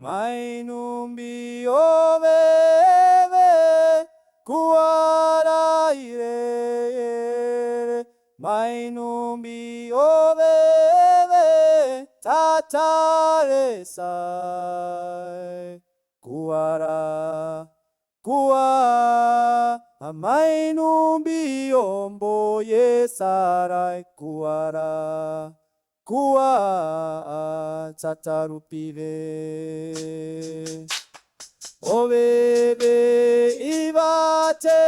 Mainumbi oveve kuara ire. Mainumbi oveve tatare sai. Kuara, kuara. Mainumbi ombo yesarai kuara. Kua tatarupive oveve ibate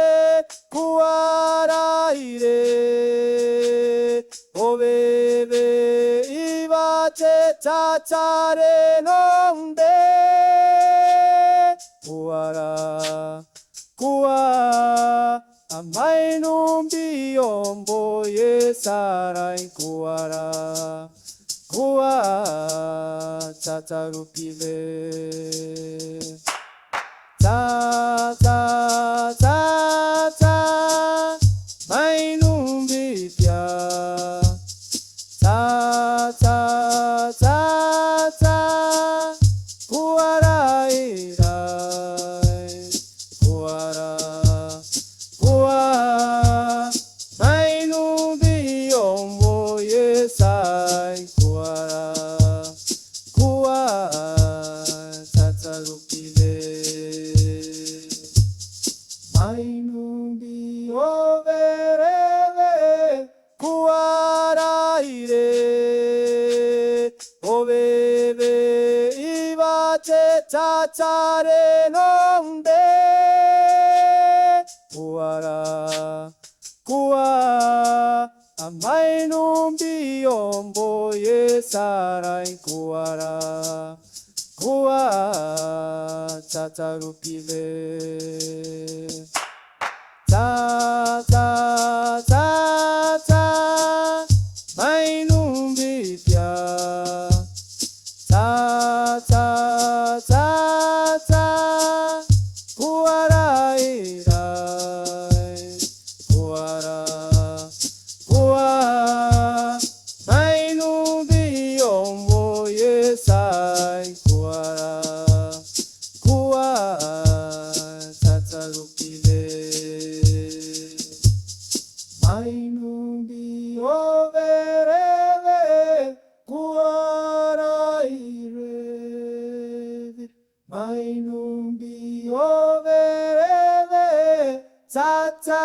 kuaraire oveve ibate tatare nonde kuara kua amainumbi ombo yesarai kuara Kua tatarupive ta ta ta ta mainumbi pia ta ta ta ta kuara irai kuara kua mainumbi ombo yesai kuara kua tatarupive mainumbi overeve kuara ire oveve ibate tatare nonde kuara kua amainumbi ombo yesarai kuara kua tatarupive ta ta ta ta mainumbi pia ta ta ta ta kuara irai kuara Kua mainumbi ombo yesai kuara kua tatarupive mainumbi overeve kuara ire mainumbi overeve tata